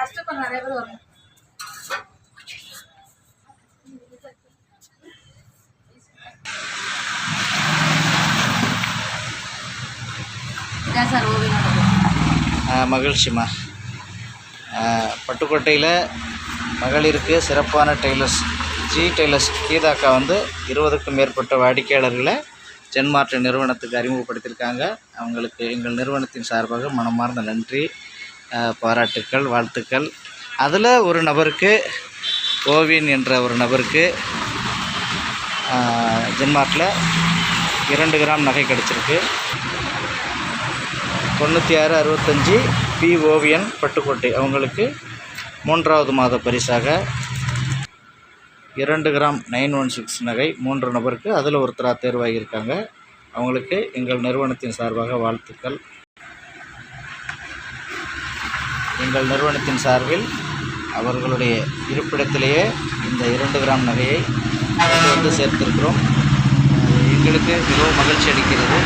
கஷ்டப்படுற நிறைய பேர் வரும். இதான் சார் ஓவியம். மகிழ்ச்சிம்மா. பட்டுக்கோட்டையில் மகளிருக்கு சிறப்பான டெய்லர்ஸ் ஜி டெய்லர்ஸ் கீதாக்கா வந்து 20க்கும் மேற்பட்ட வாடிக்கையாளர்களை ஜென்மார்ட் நிறுவனத்துக்கு அறிமுகப்படுத்தியிருக்காங்க. அவங்களுக்கு எங்கள் நிறுவனத்தின் சார்பாக மனமார்ந்த நன்றி, பாராட்டுக்கள், வாழ்த்துக்கள். அதில் ஒரு நபருக்கு, ஓவியன் என்ற ஒரு நபருக்கு ஜென்மார்ட்டில் 2 கிராம் நகை கிடச்சிருக்கு. 9665 பி ஓவியன் பட்டுக்கோட்டை அவங்களுக்கு 3வது மாத பரிசாக 2 கிராம் 916 நகை 3 நபருக்கு, அதில் ஒருத்தராக தேர்வாகியிருக்காங்க. அவங்களுக்கு எங்கள் நிறுவனத்தின் சார்பாக வாழ்த்துக்கள். எங்கள் நிறுவனத்தின் சார்பில் அவர்களுடைய இருப்பிடத்திலேயே இந்த 2 கிராம் நகையை வந்து சேர்த்திருக்கிறோம். எங்களுக்கு மிகவும் மகிழ்ச்சி அளிக்கிறது.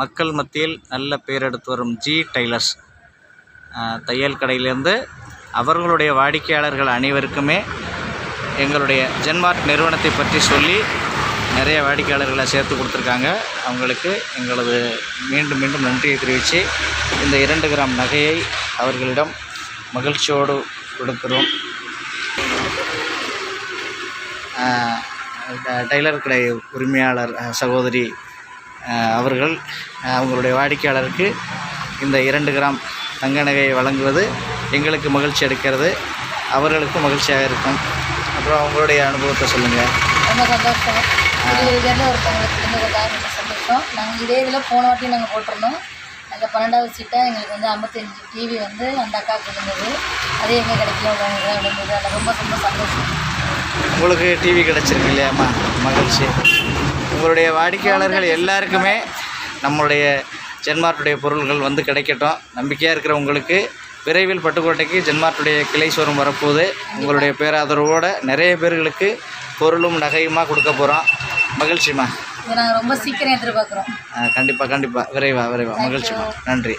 மக்கள் மத்தியில் நல்ல பேர் எடுத்து வரும் ஜி டெய்லர்ஸ் தையல் கடையிலேருந்து அவர்களுடைய வாடிக்கையாளர்கள் அனைவருக்குமே எங்களுடைய ஜென்மார்ட் நிறுவனத்தை பற்றி சொல்லி நிறைய வாடிக்கையாளர்களை சேர்த்து கொடுத்துருக்காங்க. அவங்களுக்கு எங்களது மீண்டும் மீண்டும் நன்றியை தெரிவித்து இந்த 2 கிராம் நகையை அவர்களிடம் மகிழ்ச்சியோடு கொடுக்கிறோம். டெய்லர் கடை உரிமையாளர் சகோதரி அவர்கள் அவங்களுடைய வாடிக்கையாளருக்கு இந்த 2 கிராம் தங்க நகையை வழங்குவது எங்களுக்கு மகிழ்ச்சி அளிக்கிறது, அவர்களுக்கும் மகிழ்ச்சியாக இருக்கும். அப்புறம் அவங்களுடைய அனுபவத்தை சொல்லுங்கள். ரொம்ப சந்தோஷம். 20 பேரில் ஒருத்தவங்களுக்கு இருந்ததுக்காக ரொம்ப சந்தோஷம். நாங்கள் இதே இதில் போன வாட்டியும் நாங்கள் போட்டிருந்தோம். அந்த 12வது சீட்டாக எங்களுக்கு வந்து 55 டிவி வந்து அந்த அக்காவுக்கு இருந்தது. அதே எங்கே கிடைக்கல உள்ளவங்க இருந்தது. அதில் ரொம்ப ரொம்ப சந்தோஷம். உங்களுக்கு டிவி கிடச்சிருக்கு இல்லையாம்மா? மகிழ்ச்சி. உங்களுடைய வாடிக்கையாளர்கள் எல்லாருக்குமே நம்மளுடைய ஜென்மார்ட்டுடைய பொருள்கள் வந்து கிடைக்கட்டும். நம்பிக்கையாக இருக்கிற உங்களுக்கு விரைவில் பட்டுக்கோட்டைக்கு ஜென்மார்ட்டுடைய கிளை ஷோரூம் வரப்போகுது. உங்களுடைய பேராதரவோடு நிறைய பேர்களுக்கு பொருளும் நகையுமா கொடுக்க போகிறோம். மகிழ்ச்சிம்மா. நாங்கள் ரொம்ப சீக்கிரம் எதிர்பார்க்குறோம். கண்டிப்பாக விரைவாக மகிழ்ச்சிம்மா. நன்றி.